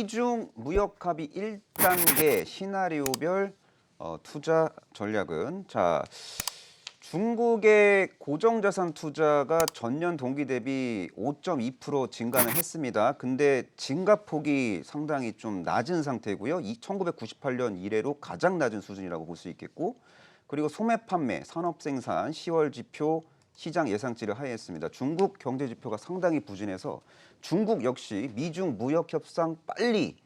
미중 무역 합의 1단계 시나리오별 투자 전략은 중국의 고정자산 투자가 전년 동기 대비 5.2% 증가는 했습니다. 근데 증가폭이 상당히 좀 낮은 상태고요. 1998년 이래로 가장 낮은 수준이라고 볼 수 있겠고, 그리고 소매 판매, 산업 생산 10월 지표 시장 예상치를 하회했습니다. 중국 경제 지표가 상당히 부진해서 중국 역시 미중 무역 협상 빨리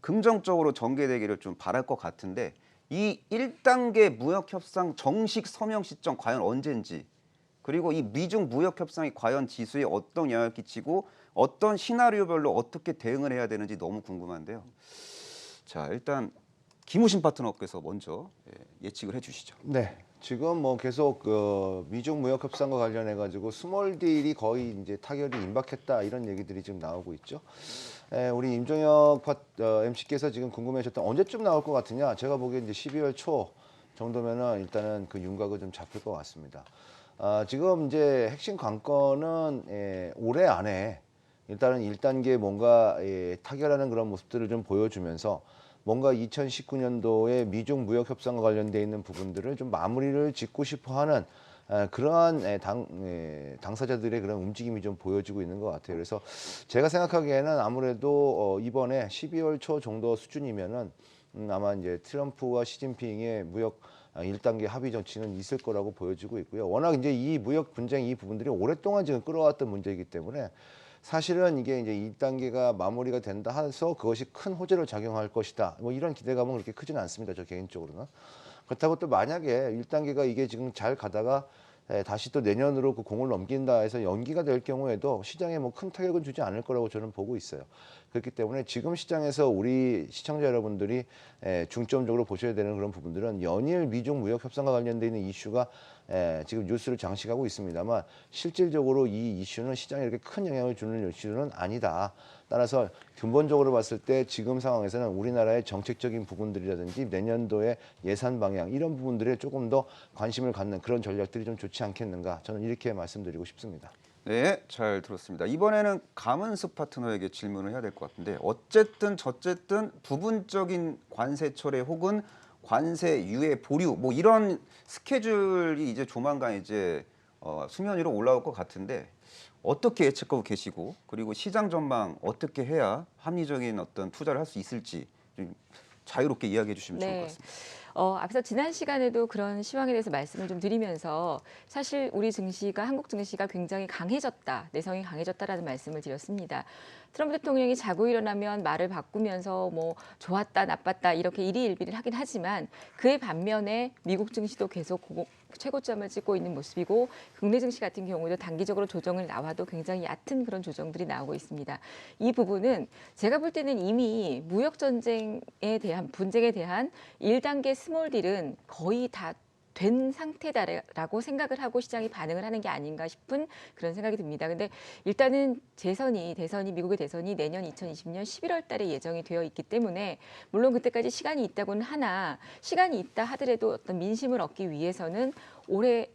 긍정적으로 전개되기를 좀 바랄 것 같은데, 이 1단계 무역 협상 정식 서명 시점 과연 언제인지, 그리고 이 미중 무역 협상이 과연 지수에 어떤 영향을 끼치고 어떤 시나리오별로 어떻게 대응을 해야 되는지 너무 궁금한데요. 자, 일단 김우신 파트너께서 먼저 예측을 해주시죠. 네, 지금 뭐 계속 미중 무역 협상과 관련해 가지고 스몰 딜이 거의 이제 타결이 임박했다 이런 얘기들이 지금 나오고 있죠. 우리 임종혁 MC께서 지금 궁금해하셨던 언제쯤 나올 것 같으냐? 제가 보기엔 이제 12월 초 정도면은 일단은 그 윤곽을 좀 잡힐 것 같습니다. 지금 이제 핵심 관건은 올해 안에 일단은 1단계 뭔가 타결하는 그런 모습들을 좀 보여주면서 뭔가 2019년도에 미중 무역 협상과 관련돼 있는 부분들을 좀 마무리를 짓고 싶어하는 그러한 당사자들의 그런 움직임이 좀 보여지고 있는 것 같아요. 그래서 제가 생각하기에는 아무래도 이번에 12월 초 정도 수준이면은 아마 이제 트럼프와 시진핑의 무역 1단계 합의 정치는 있을 거라고 보여지고 있고요. 워낙 이제 이 무역 분쟁 이 부분들이 오랫동안 지금 끌어왔던 문제이기 때문에 사실은 이게 이제 2단계가 마무리가 된다 해서 그것이 큰 호재로 작용할 것이다. 뭐 이런 기대감은 그렇게 크지는 않습니다. 저 개인적으로는. 그렇다고 또 만약에 1단계가 이게 지금 잘 가다가 다시 또 내년으로 그 공을 넘긴다 해서 연기가 될 경우에도 시장에 뭐 큰 타격은 주지 않을 거라고 저는 보고 있어요. 그렇기 때문에 지금 시장에서 우리 시청자 여러분들이 중점적으로 보셔야 되는 그런 부분들은 연일 미중 무역 협상과 관련돼 있는 이슈가 지금 뉴스를 장식하고 있습니다만 실질적으로 이 이슈는 시장에 이렇게 큰 영향을 주는 이슈는 아니다. 따라서 근본적으로 봤을 때 지금 상황에서는 우리나라의 정책적인 부분들이라든지 내년도의 예산 방향 이런 부분들에 조금 더 관심을 갖는 그런 전략들이 좀 좋지 않겠는가, 저는 이렇게 말씀드리고 싶습니다. 네, 잘 들었습니다. 이번에는 감은숙 파트너에게 질문을 해야 될 것 같은데, 어쨌든 저쨌든 부분적인 관세 철회 혹은 관세 유예 보류 뭐 이런 스케줄이 이제 조만간 이제 수면 위로 올라올 것 같은데, 어떻게 예측하고 계시고, 그리고 시장 전망 어떻게 해야 합리적인 어떤 투자를 할 수 있을지 좀 자유롭게 이야기해 주시면 좋을 것 네. 같습니다. 앞서 지난 시간에도 그런 시황에 대해서 말씀을 좀 드리면서 사실 우리 증시가 한국 증시가 굉장히 강해졌다, 내성이 강해졌다라는 말씀을 드렸습니다. 트럼프 대통령이 자고 일어나면 말을 바꾸면서 뭐 좋았다, 나빴다 이렇게 일희일비를 하긴 하지만 그의 반면에 미국 증시도 계속 최고점을 찍고 있는 모습이고 국내 증시 같은 경우도 단기적으로 조정을 나와도 굉장히 얕은 그런 조정들이 나오고 있습니다. 이 부분은 제가 볼 때는 이미 무역 전쟁에 대한 분쟁에 대한 1단계 스몰 딜은 거의 다 된 상태다라고 생각을 하고 시장이 반응을 하는 게 아닌가 싶은 그런 생각이 듭니다. 근데 일단은 대선이 미국의 대선이 내년 2020년 11월 달에 예정이 되어 있기 때문에 물론 그때까지 시간이 있다고는 하나 시간이 있다 하더라도 어떤 민심을 얻기 위해서는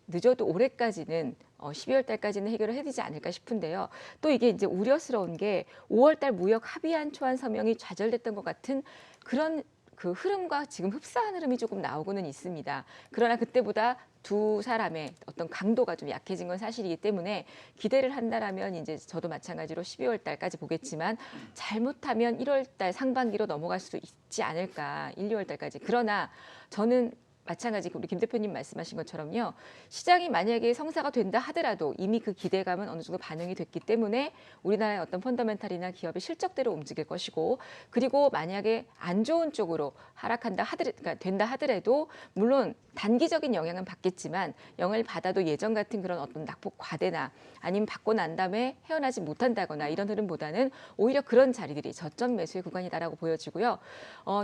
늦어도 올해까지는 12월 달까지는 해결을 해야 되지 않을까 싶은데요. 또 이게 이제 우려스러운 게 5월 달 무역 합의안 초안 서명이 좌절됐던 것 같은 그런 그 흐름과 지금 흡사한 흐름이 조금 나오고는 있습니다. 그러나 그때보다 두 사람의 어떤 강도가 좀 약해진 건 사실이기 때문에 기대를 한다라면 이제 저도 마찬가지로 12월 달까지 보겠지만 잘못하면 1월 달 상반기로 넘어갈 수도 있지 않을까, 1, 2월 달까지. 그러나 저는 마찬가지 우리 김 대표님 말씀하신 것처럼요. 시장이 만약에 성사가 된다 하더라도 이미 그 기대감은 어느 정도 반영이 됐기 때문에 우리나라의 어떤 펀더멘탈이나 기업의 실적대로 움직일 것이고, 그리고 만약에 안 좋은 쪽으로 그러니까 된다 하더라도 물론 단기적인 영향은 받겠지만 영향을 받아도 예전 같은 그런 어떤 낙폭 과대나 아니면 받고 난 다음에 헤어나지 못한다거나 이런 흐름보다는 오히려 그런 자리들이 저점 매수의 구간이다라고 보여지고요.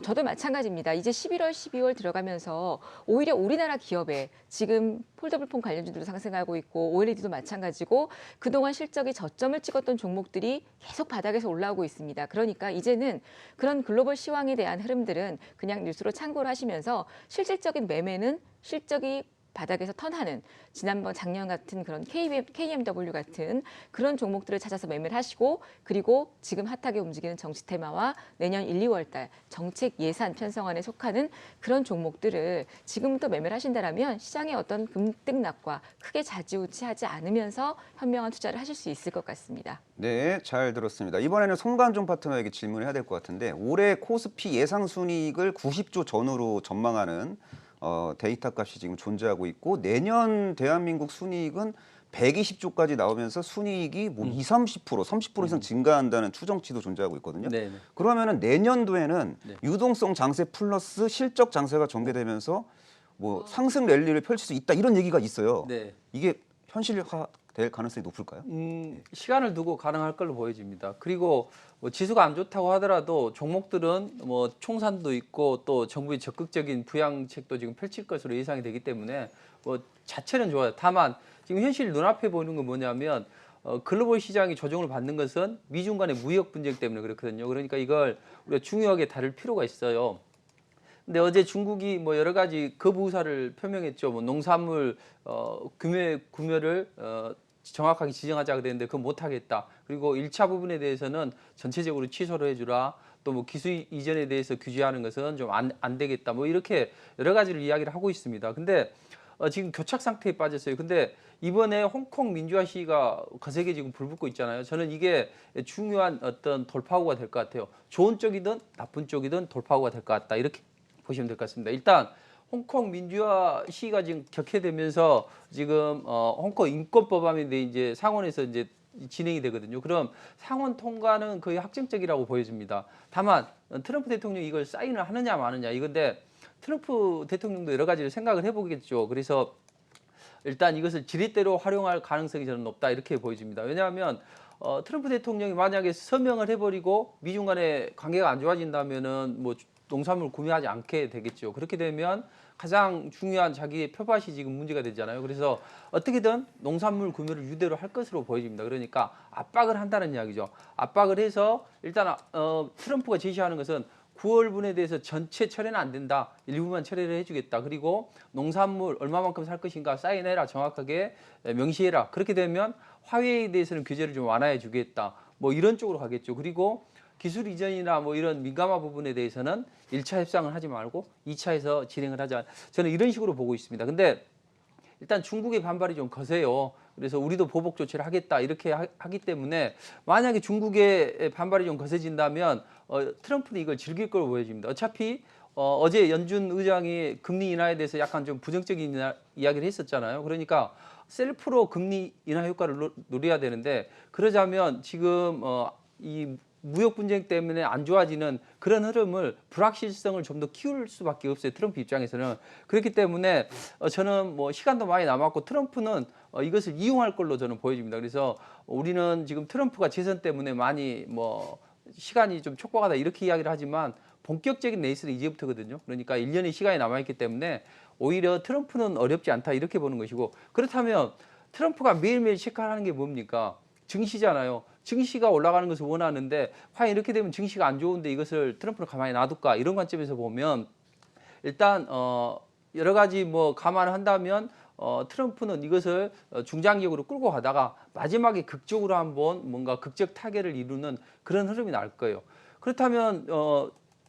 저도 마찬가지입니다. 이제 11월, 12월 들어가면서 오히려 우리나라 기업에 지금 폴더블폰 관련주들도 상승하고 있고 OLED도 마찬가지고 그동안 실적이 저점을 찍었던 종목들이 계속 바닥에서 올라오고 있습니다. 그러니까 이제는 그런 글로벌 시황에 대한 흐름들은 그냥 뉴스로 참고를 하시면서 실질적인 매매는 실적이 바닥에서 턴하는 지난번 작년 같은 그런 KMW 같은 그런 종목들을 찾아서 매매를 하시고 그리고 지금 핫하게 움직이는 정치 테마와 내년 1, 2월 달 정책 예산 편성안에 속하는 그런 종목들을 지금부터 매매를 하신다라면 시장의 어떤 금등락과 크게 좌지우지하지 않으면서 현명한 투자를 하실 수 있을 것 같습니다. 네, 잘 들었습니다. 이번에는 송관종 파트너에게 질문을 해야 될 것 같은데 올해 코스피 예상 순이익을 90조 전후로 전망하는 데이터 값이 지금 존재하고 있고 내년 대한민국 순이익은 120조까지 나오면서 순이익이 뭐 20, 30% 이상 증가한다는 추정치도 존재하고 있거든요. 네. 그러면은 내년도에는 네. 유동성 장세 플러스 실적 장세가 전개되면서 뭐 상승 랠리를 펼칠 수 있다 이런 얘기가 있어요. 네. 이게 현실화 될 가능성이 높을까요? 시간을 두고 가능할 걸로 보여집니다. 그리고 뭐 지수가 안 좋다고 하더라도 종목들은 뭐 총산도 있고 또 정부의 적극적인 부양책도 지금 펼칠 것으로 예상이 되기 때문에 뭐 자체는 좋아요. 다만 지금 현실 눈앞에 보이는 건 뭐냐면 글로벌 시장이 조정을 받는 것은 미중 간의 무역 분쟁 때문에 그렇거든요. 그러니까 이걸 우리가 중요하게 다룰 필요가 있어요. 근데 어제 중국이 뭐 여러 가지 거부 의사를 표명했죠. 뭐 농산물 구매를 정확하게 지정하자 그랬는데 그건 못하겠다. 그리고 1차 부분에 대해서는 전체적으로 취소를 해주라. 또 뭐 기술 이전에 대해서 규제하는 것은 좀 안 되겠다. 뭐 이렇게 여러 가지를 이야기를 하고 있습니다. 근데 지금 교착 상태에 빠졌어요. 근데 이번에 홍콩 민주화 시위가 거세게 지금 불붙고 있잖아요. 저는 이게 중요한 어떤 돌파구가 될 것 같아요. 좋은 쪽이든 나쁜 쪽이든 돌파구가 될 것 같다. 이렇게 보시면 될 것 같습니다. 일단 홍콩 민주화 시위가 지금 격해되면서 지금 홍콩 인권법안에 대해 이제 상원에서 이제 진행이 되거든요. 그럼 상원 통과는 거의 확정적이라고 보여집니다. 다만 트럼프 대통령이 이걸 사인을 하느냐 마느냐 이건데 트럼프 대통령도 여러 가지를 생각을 해보겠죠. 그래서 일단 이것을 지렛대로 활용할 가능성이 저는 높다 이렇게 보여집니다. 왜냐하면 트럼프 대통령이 만약에 서명을 해버리고 미중 간의 관계가 안 좋아진다면은 뭐 농산물 구매하지 않게 되겠죠. 그렇게 되면 가장 중요한 자기의 표밭이 지금 문제가 되잖아요. 그래서 어떻게든 농산물 구매를 유대로 할 것으로 보여집니다. 그러니까 압박을 한다는 이야기죠. 압박을 해서 일단 트럼프가 제시하는 것은 9월분에 대해서 전체 철회는 안 된다. 일부만 철회를 해주겠다. 그리고 농산물 얼마만큼 살 것인가 사인해라. 정확하게 명시해라. 그렇게 되면 화웨이에 대해서는 규제를 좀 완화해 주겠다. 뭐 이런 쪽으로 가겠죠. 그리고 기술 이전이나 뭐 이런 민감한 부분에 대해서는 1차 협상을 하지 말고 2차에서 진행을 하자. 저는 이런 식으로 보고 있습니다. 근데 일단 중국의 반발이 좀 거세요. 그래서 우리도 보복 조치를 하겠다 이렇게 하기 때문에 만약에 중국의 반발이 좀 거세진다면 트럼프는 이걸 즐길 걸로 보여집니다. 어차피 어제 연준 의장이 금리 인하에 대해서 약간 좀 부정적인 이야기를 했었잖아요. 그러니까 셀프로 금리 인하 효과를 노려야 되는데 그러자면 지금 이 무역 분쟁 때문에 안 좋아지는 그런 흐름을 불확실성을 좀 더 키울 수밖에 없어요. 트럼프 입장에서는. 그렇기 때문에 저는 뭐 시간도 많이 남았고 트럼프는 이것을 이용할 걸로 저는 보여집니다. 그래서 우리는 지금 트럼프가 재선 때문에 많이 뭐 시간이 좀 촉박하다 이렇게 이야기를 하지만 본격적인 레이스는 이제부터거든요. 그러니까 1년의 시간이 남아있기 때문에 오히려 트럼프는 어렵지 않다 이렇게 보는 것이고 그렇다면 트럼프가 매일매일 체크하는 게 뭡니까? 증시잖아요. 증시가 올라가는 것을 원하는데 과연 이렇게 되면 증시가 안 좋은데 이것을 트럼프는 가만히 놔둘까 이런 관점에서 보면 일단 여러 가지 뭐 감안을 한다면 트럼프는 이것을 중장기적으로 끌고 가다가 마지막에 극적으로 한번 뭔가 극적 타결을 이루는 그런 흐름이 날 거예요. 그렇다면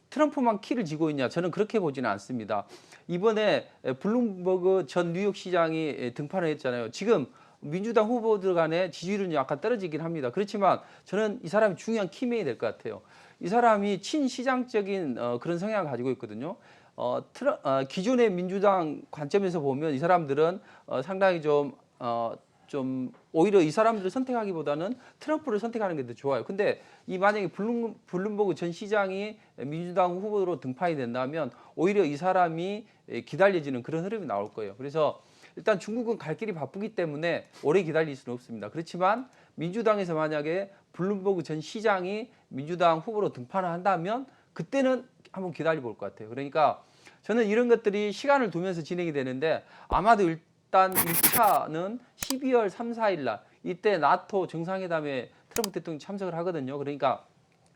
트럼프만 키를 쥐고 있냐? 저는 그렇게 보지는 않습니다. 이번에 블룸버그 전 뉴욕시장이 등판을 했잖아요. 지금 민주당 후보들 간의 지지율은 약간 떨어지긴 합니다. 그렇지만 저는 이 사람이 중요한 키맨이 될 것 같아요. 이 사람이 친시장적인 그런 성향을 가지고 있거든요. 기존의 민주당 관점에서 보면 이 사람들은 상당히 좀 오히려 이 사람들을 선택하기보다는 트럼프를 선택하는 게 더 좋아요. 근데 이 만약에 블룸버그 전 시장이 민주당 후보로 등판이 된다면 오히려 이 사람이 기다려지는 그런 흐름이 나올 거예요. 그래서 일단 중국은 갈 길이 바쁘기 때문에 오래 기다릴 수는 없습니다. 그렇지만 민주당에서 만약에 블룸버그 전 시장이 민주당 후보로 등판을 한다면 그때는 한번 기다려 볼 것 같아요. 그러니까 저는 이런 것들이 시간을 두면서 진행이 되는데 아마도 일단 1차는 12월 3, 4일 날 이때 나토 정상회담에 트럼프 대통령이 참석을 하거든요. 그러니까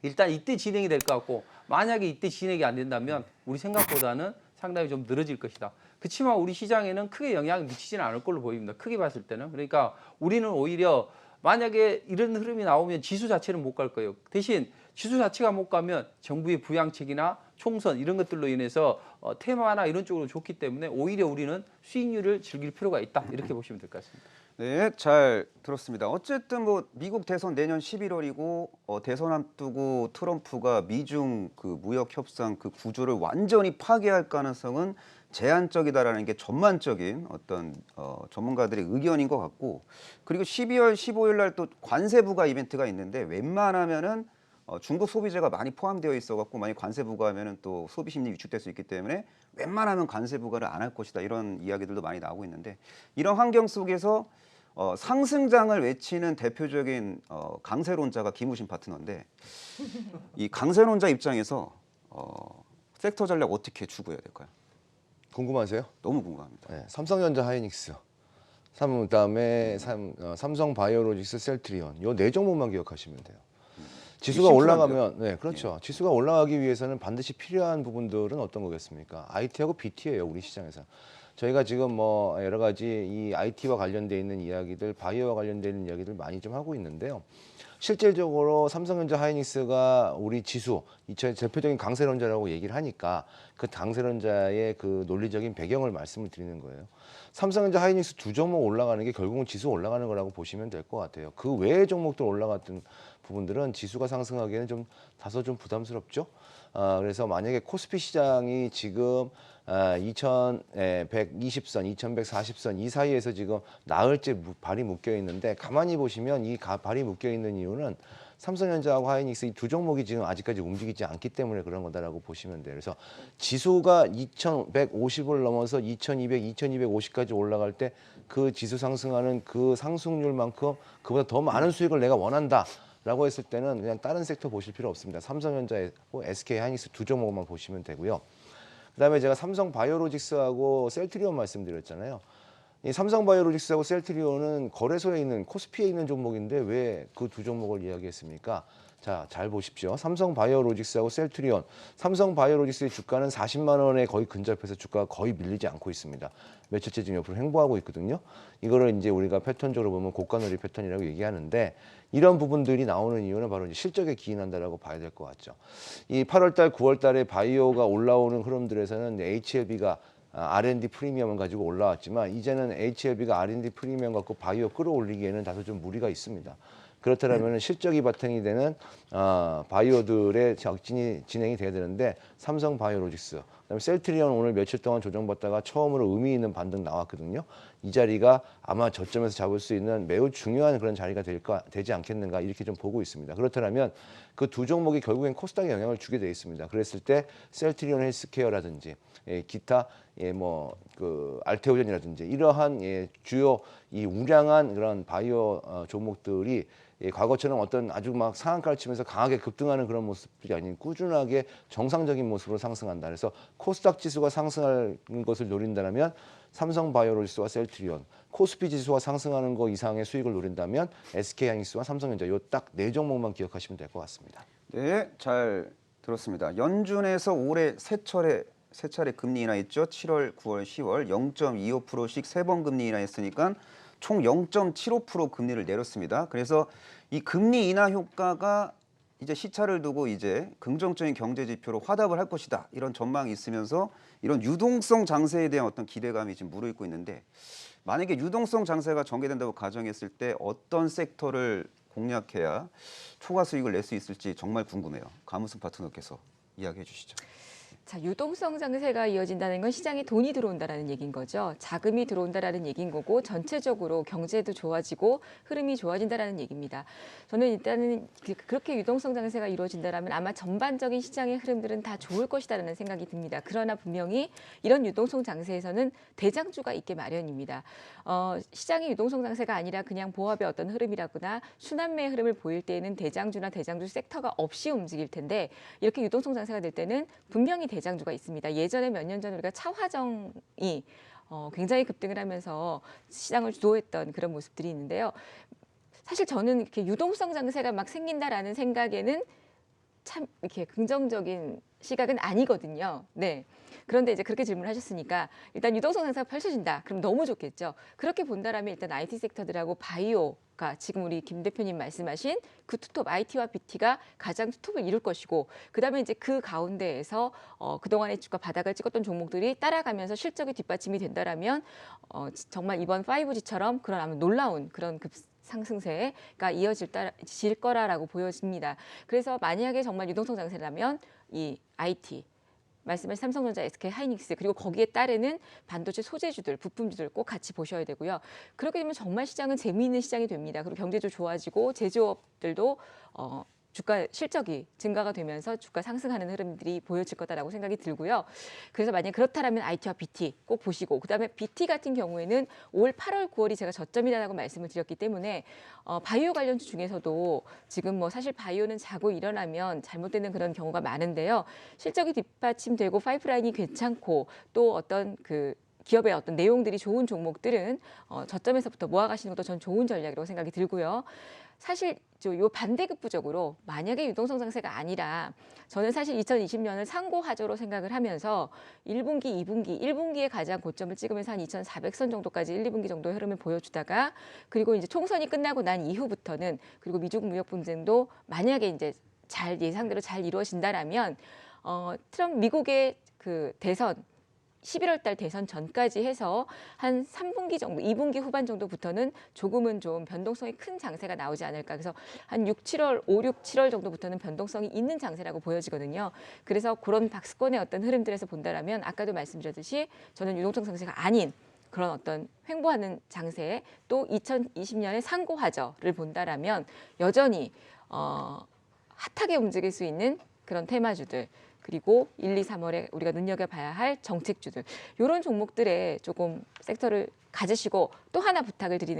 일단 이때 진행이 될 것 같고 만약에 이때 진행이 안 된다면 우리 생각보다는 상당히 좀 늘어질 것이다. 그렇지만 우리 시장에는 크게 영향을 미치지는 않을 걸로 보입니다. 크게 봤을 때는. 그러니까 우리는 오히려 만약에 이런 흐름이 나오면 지수 자체는 못 갈 거예요. 대신 지수 자체가 못 가면 정부의 부양책이나 총선 이런 것들로 인해서 테마나 이런 쪽으로 좋기 때문에 오히려 우리는 수익률을 즐길 필요가 있다. 이렇게 보시면 될 것 같습니다. 네, 잘 들었습니다. 어쨌든 뭐 미국 대선 내년 11월이고 대선 앞두고 트럼프가 미중 그 무역 협상 그 구조를 완전히 파괴할 가능성은 제한적이다라는 게 전반적인 어떤 전문가들의 의견인 것 같고, 그리고 12월 15일 날 또 관세 부과 이벤트가 있는데 웬만하면은 중국 소비재가 많이 포함되어 있어갖고 만약 관세 부과하면은 또 소비 심리 위축될 수 있기 때문에 웬만하면 관세 부과를 안 할 것이다 이런 이야기들도 많이 나오고 있는데, 이런 환경 속에서 상승장을 외치는 대표적인 강세론자가 김우신 파트너인데 이 강세론자 입장에서 섹터 전략 어떻게 추구해야 될까요? 궁금하세요? 너무 궁금합니다. 네, 삼성전자, 하이닉스, 그다음에 삼성 바이오로직스, 셀트리온 요 네 종목만 기억하시면 돼요. 지수가 올라가면 네, 그렇죠. 지수가 올라가기 위해서는 반드시 필요한 부분들은 어떤 거겠습니까? IT하고 BT예요, 우리 시장에서. 저희가 지금 뭐 여러 가지 이 IT와 관련돼 있는 이야기들, 바이오와 관련돼 있는 이야기들 많이 좀 하고 있는데요. 실질적으로 삼성전자, 하이닉스가 우리 지수, 이 대표적인 강세론자라고 얘기를 하니까 그 강세론자의 그 논리적인 배경을 말씀을 드리는 거예요. 삼성전자, 하이닉스 두 종목 올라가는 게 결국은 지수 올라가는 거라고 보시면 될 것 같아요. 그 외의 종목들 올라갔던 부분들은 지수가 상승하기에는 좀 다소 좀 부담스럽죠. 그래서 만약에 코스피 시장이 지금 2120선, 2140선 이 사이에서 지금 나흘째 발이 묶여 있는데, 가만히 보시면 이 발이 묶여 있는 이유는 삼성전자하고 하이닉스 이 두 종목이 지금 아직까지 움직이지 않기 때문에 그런 거다라고 보시면 돼요. 그래서 지수가 2150을 넘어서 2200, 2250까지 올라갈 때 그 지수 상승하는 그 상승률만큼 그보다 더 많은 수익을 내가 원한다 라고 했을 때는 그냥 다른 섹터 보실 필요 없습니다. 삼성전자하고 SK 하이닉스 두 종목만 보시면 되고요. 그다음에 제가 삼성 바이오로직스하고 셀트리온 말씀드렸잖아요. 이 삼성 바이오로직스하고 셀트리온은 거래소에 있는 코스피에 있는 종목인데 왜 그 두 종목을 이야기했습니까? 자, 잘 보십시오. 삼성 바이오로직스하고 셀트리온. 삼성 바이오로직스의 주가는 40만 원에 거의 근접해서 주가가 거의 밀리지 않고 있습니다. 며칠째 지금 옆으로 횡보하고 있거든요. 이거를 이제 우리가 패턴적으로 보면 고가놀이 패턴이라고 얘기하는데, 이런 부분들이 나오는 이유는 바로 이제 실적에 기인한다라고 봐야 될 것 같죠. 이 8월달, 9월달에 바이오가 올라오는 흐름들에서는 HLB가 R&D 프리미엄을 가지고 올라왔지만, 이제는 HLB가 R&D 프리미엄 갖고 바이오 끌어올리기에는 다소 좀 무리가 있습니다. 그렇다면 실적이 바탕이 되는 바이오들의 적진이 진행이 돼야 되는데, 삼성 바이오로직스, 그다음에 셀트리온 오늘 며칠 동안 조정받다가 처음으로 의미 있는 반등 나왔거든요. 이 자리가 아마 저점에서 잡을 수 있는 매우 중요한 그런 자리가 되지 않겠는가 이렇게 좀 보고 있습니다. 그렇다면 그 두 종목이 결국엔 코스닥에 영향을 주게 돼 있습니다. 그랬을 때 셀트리온 헬스케어라든지 기타 그 알테오젠이라든지 이러한 주요 이 우량한 그런 바이오 종목들이 과거처럼 어떤 아주 막 상한가를 치면서 강하게 급등하는 그런 모습들이 아닌 꾸준하게 정상적인 모습으로 상승한다. 그래서 코스닥 지수가 상승하는 것을 노린다면 삼성 바이오로직스와 셀트리온, 코스피 지수가 상승하는 거 이상의 수익을 노린다면 SK 하이닉스와 삼성전자 요 딱 네 종목만 기억하시면 될 것 같습니다. 네, 잘 들었습니다. 연준에서 올해 세 차례 금리 인하했죠. 7월, 9월, 10월 0.25%씩 세 번 금리 인하했으니까 총 0.75% 금리를 내렸습니다. 그래서 이 금리 인하 효과가 이제 시차를 두고 이제 긍정적인 경제 지표로 화답을 할 것이다. 이런 전망이 있으면서 이런 유동성 장세에 대한 어떤 기대감이 지금 무르익고 있는데, 만약에 유동성 장세가 전개된다고 가정했을 때 어떤 섹터를 공략해야 초과 수익을 낼 수 있을지 정말 궁금해요. 가무슨 파트너께서 이야기해 주시죠. 자, 유동성 장세가 이어진다는 건 시장에 돈이 들어온다라는 얘기인 거죠. 자금이 들어온다라는 얘기인 거고, 전체적으로 경제도 좋아지고 흐름이 좋아진다라는 얘기입니다. 저는 일단은 그렇게 유동성 장세가 이루어진다라면 아마 전반적인 시장의 흐름들은 다 좋을 것이다라는 생각이 듭니다. 그러나 분명히 이런 유동성 장세에서는 대장주가 있게 마련입니다. 시장의 유동성 장세가 아니라 그냥 보합의 어떤 흐름이라거나 순환매의 흐름을 보일 때에는 대장주나 대장주 섹터가 없이 움직일 텐데, 이렇게 유동성 장세가 될 때는 분명히 대장주가 있습니다. 예전에 몇 년 전 우리가 차화정이 굉장히 급등을 하면서 시장을 주도했던 그런 모습들이 있는데요. 사실 저는 이렇게 유동성 장세가 막 생긴다라는 생각에는 참 이렇게 긍정적인 시각은 아니거든요. 네. 그런데 이제 그렇게 질문을 하셨으니까 일단 유동성 상승가 펼쳐진다. 그럼 너무 좋겠죠. 그렇게 본다라면 일단 IT 섹터들하고 바이오가 지금 우리 김 대표님 말씀하신 그 투톱 IT와 BT가 가장 투톱을 이룰 것이고 그다음에 이제 그 가운데에서 그동안의 주가 바닥을 찍었던 종목들이 따라가면서 실적이 뒷받침이 된다라면 정말 이번 5G처럼 그런 아마 놀라운 그런 상승세가 이어질 거라라고 보여집니다. 그래서 만약에 정말 유동성 장세라면 이 IT 말씀하신 삼성전자, SK 하이닉스 그리고 거기에 따르는 반도체 소재주들, 부품주들 꼭 같이 보셔야 되고요. 그렇게 되면 정말 시장은 재미있는 시장이 됩니다. 그리고 경제도 좋아지고 제조업들도 주가 실적이 증가가 되면서 주가 상승하는 흐름들이 보여질 거다라고 생각이 들고요. 그래서 만약 그렇다라면 IT와 BT 꼭 보시고 그다음에 BT 같은 경우에는 올 8월, 9월이 제가 저점이라고 말씀을 드렸기 때문에 바이오 관련주 중에서도 지금 뭐 사실 바이오는 자고 일어나면 잘못되는 그런 경우가 많은데요. 실적이 뒷받침되고 파이프라인이 괜찮고 또 어떤 그 기업의 어떤 내용들이 좋은 종목들은 저점에서부터 모아가시는 것도 전 좋은 전략이라고 생각이 들고요. 사실 요 반대급부적으로 만약에 유동성 상세가 아니라 저는 사실 2020년을 상고하저로 생각을 하면서 1분기, 2분기, 1분기에 가장 고점을 찍으면서 한 2,400선 정도까지 1, 2분기 정도의 흐름을 보여주다가 그리고 이제 총선이 끝나고 난 이후부터는 그리고 미중 무역 분쟁도 만약에 이제 잘 예상대로 잘 이루어진다라면 트럼프 미국의 그 대선 11월 달 대선 전까지 해서 한 3분기 정도, 2분기 후반 정도부터는 조금은 좀 변동성이 큰 장세가 나오지 않을까. 그래서 한 5, 6, 7월 정도부터는 변동성이 있는 장세라고 보여지거든요. 그래서 그런 박스권의 어떤 흐름들에서 본다라면 아까도 말씀드렸듯이 저는 유동성 장세가 아닌 그런 어떤 횡보하는 장세 또 2020년의 상고하저를 본다라면 여전히 핫하게 움직일 수 있는 그런 테마주들 그리고 1, 2, 3월에 우리가 눈여겨봐야 할 정책주들 이런 종목들에 조금 섹터를 가지시고 또 하나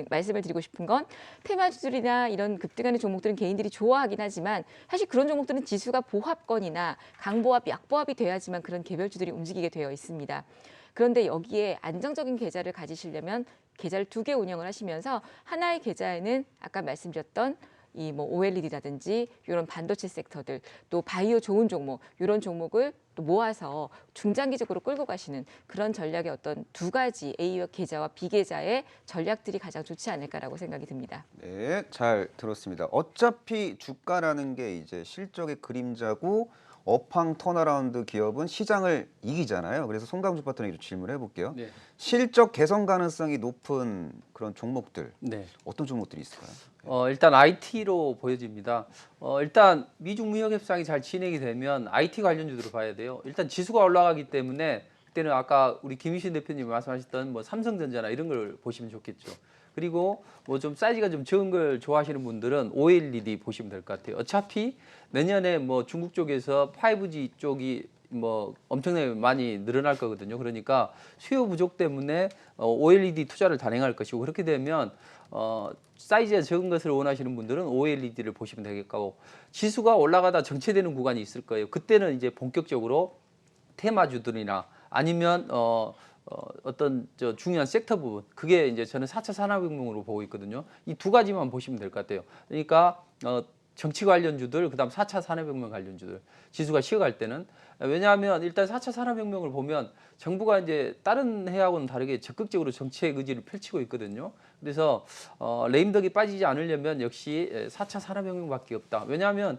말씀을 드리고 싶은 건 테마주들이나 이런 급등하는 종목들은 개인들이 좋아하긴 하지만 사실 그런 종목들은 지수가 보합권이나 강보합, 약보합이 돼야지만 그런 개별주들이 움직이게 되어 있습니다. 그런데 여기에 안정적인 계좌를 가지시려면 계좌를 2개 운영을 하시면서 하나의 계좌에는 아까 말씀드렸던 이 뭐 OLED라든지 이런 반도체 섹터들 또 바이오 좋은 종목 이런 종목을 또 모아서 중장기적으로 끌고 가시는 그런 전략의 어떤 두 가지 A 계좌와 B 계좌의 전략들이 가장 좋지 않을까라고 생각이 듭니다. 네, 잘 들었습니다. 어차피 주가라는 게 이제 실적의 그림자고 업황 턴어라운드 기업은 시장을 이기잖아요. 그래서 송강주 파트너에게 질문을 해볼게요. 네. 실적 개선 가능성이 높은 그런 종목들 네. 어떤 종목들이 있을까요? 일단 IT로 보여집니다. 일단 미중 무역 협상이 잘 진행이 되면 IT 관련주들을 봐야 돼요. 일단 지수가 올라가기 때문에 그때는 아까 우리 김유신 대표님 말씀하셨던 뭐 삼성전자나 이런 걸 보시면 좋겠죠. 그리고 뭐 좀 사이즈가 좀 적은 걸 좋아하시는 분들은 OLED 보시면 될 것 같아요. 어차피 내년에 뭐 중국 쪽에서 5G 쪽이 뭐 엄청나게 많이 늘어날 거거든요. 그러니까 수요 부족 때문에 OLED 투자를 단행할 것이고 그렇게 되면 사이즈가 적은 것을 원하시는 분들은 OLED를 보시면 되겠고 지수가 올라가다 정체되는 구간이 있을 거예요. 그때는 이제 본격적으로 테마주들이나 아니면 어떤 중요한 섹터 부분 그게 이제 저는 4차 산업혁명으로 보고 있거든요. 이 두 가지만 보시면 될 것 같아요. 그러니까 정치 관련주들 그다음 4차 산업혁명 관련주들 지수가 쉬어갈 때는 왜냐하면 일단 4차 산업혁명을 보면 정부가 이제 다른 해하고는 다르게 적극적으로 정책 의지를 펼치고 있거든요. 그래서 레임덕이 빠지지 않으려면 역시 4차 산업혁명밖에 없다. 왜냐하면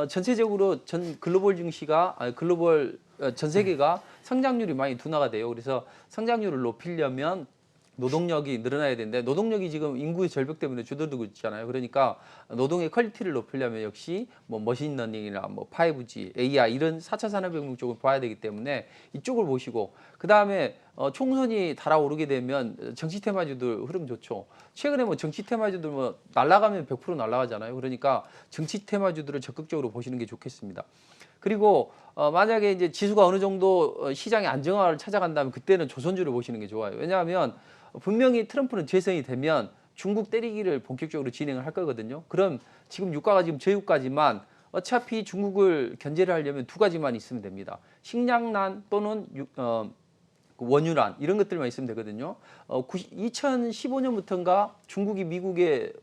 전체적으로 전 글로벌 증시가 글로벌 전 세계가 성장률이 많이 둔화가 돼요. 그래서 성장률을 높이려면 노동력이 늘어나야 되는데 노동력이 지금 인구의 절벽 때문에 줄어들고 있잖아요. 그러니까 노동의 퀄리티를 높이려면 역시 뭐 머신러닝이나 뭐 5G, AI 이런 4차 산업혁명 쪽을 봐야 되기 때문에 이쪽을 보시고 그다음에 총선이 달아오르게 되면 정치 테마주들 흐름 좋죠. 최근에 뭐 정치 테마주들 뭐 날아가면 100% 날아가잖아요. 그러니까 정치 테마주들을 적극적으로 보시는 게 좋겠습니다. 그리고 만약에 이제 지수가 어느 정도 시장의 안정화를 찾아간다면 그때는 조선주를 보시는 게 좋아요. 왜냐하면 분명히 트럼프는 재선이 되면 중국 때리기를 본격적으로 진행을 할 거거든요. 그럼 지금 유가가 지금 저유가지만 어차피 중국을 견제를 하려면 두 가지만 있으면 됩니다. 식량난 또는 원유난 이런 것들만 있으면 되거든요. 2015년부터인가 중국이 미국을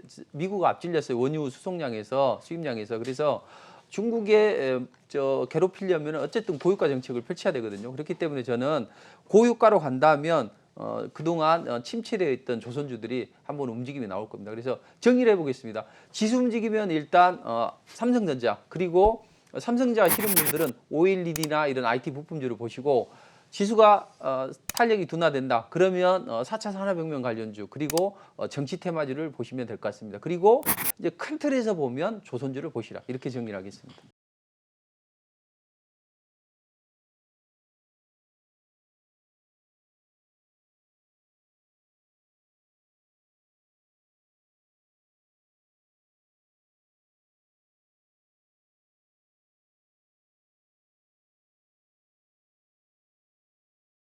앞질렸어요. 원유 수송량에서 수입량에서. 그래서 중국에 괴롭히려면 어쨌든 고유가 정책을 펼쳐야 되거든요. 그렇기 때문에 저는 고유가로 간다면 그동안 침체되어 있던 조선주들이 한번 움직임이 나올 겁니다. 그래서 정리를 해보겠습니다. 지수 움직이면 일단 삼성전자 그리고 삼성전자 하시는 분들은 OLED나 이런 IT 부품주를 보시고 지수가 탄력이 둔화된다. 그러면 4차 산업혁명 관련주 그리고 정치 테마주를 보시면 될 것 같습니다. 그리고 이제 큰 틀에서 보면 조선주를 보시라. 이렇게 정리를 하겠습니다.